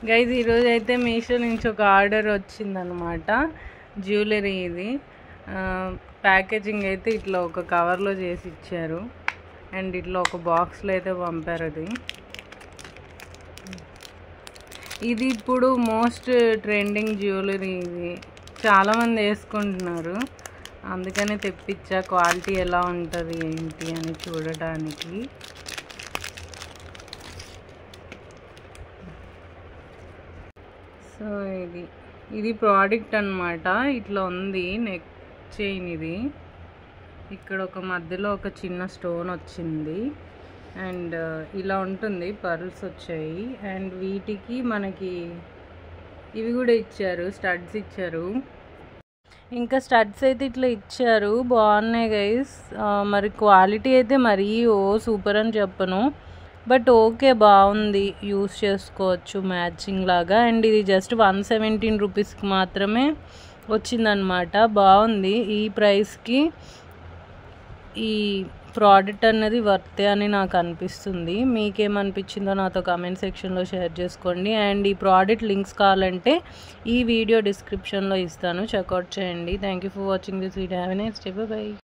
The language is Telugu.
గైజ్ ఈరోజు అయితే మీషో నుంచి ఒక ఆర్డర్ వచ్చిందనమాట. జ్యువెలరీ ఇది. ప్యాకేజింగ్ అయితే ఇట్లా ఒక కవర్లో చేసి ఇచ్చారు అండ్ ఇట్లా ఒక బాక్స్లో అయితే పంపారు. ఇది ఇప్పుడు మోస్ట్ ట్రెండింగ్ జ్యువెలరీ. ఇది చాలామంది వేసుకుంటున్నారు, అందుకనే తెప్పించా. క్వాలిటీ ఎలా ఉంటుంది ఏంటి అని చూడటానికి. సో ఇది ప్రోడక్ట్ అన్నమాట. ఇట్లా ఉంది నెక్ చైన్. ఇది ఇక్కడ ఒక మధ్యలో ఒక చిన్న స్టోన్ వచ్చింది అండ్ ఇలా ఉంటుంది. పర్ల్స్ వచ్చాయి అండ్ వీటికి మనకి ఇవి కూడా ఇచ్చారు, స్టడ్స్ ఇచ్చారు. ఇంకా స్టడ్స్ అయితే ఇట్లా ఇచ్చారు, బాగున్నాయి గైస్. మరి క్వాలిటీ అయితే మరీ సూపర్ అని చెప్పను, బట్ ఓకే, బాగుంది, యూస్ చేసుకోవచ్చు మ్యాచింగ్ లాగా. అండ్ ఇది జస్ట్ 117 రూపీస్కి మాత్రమే వచ్చిందనమాట. బాగుంది. ఈ ప్రైస్కి ఈ ప్రోడక్ట్ అన్నది వర్తే అని నాకు అనిపిస్తుంది. మీకేమనిపించిందో నాతో కామెంట్ సెక్షన్లో షేర్ చేసుకోండి. అండ్ ఈ ప్రోడక్ట్ లింక్స్ కావాలంటే ఈ వీడియో డిస్క్రిప్షన్లో ఇస్తాను, చెక్అవుట్ చేయండి. Thank you for watching this video. Have a nice day. By.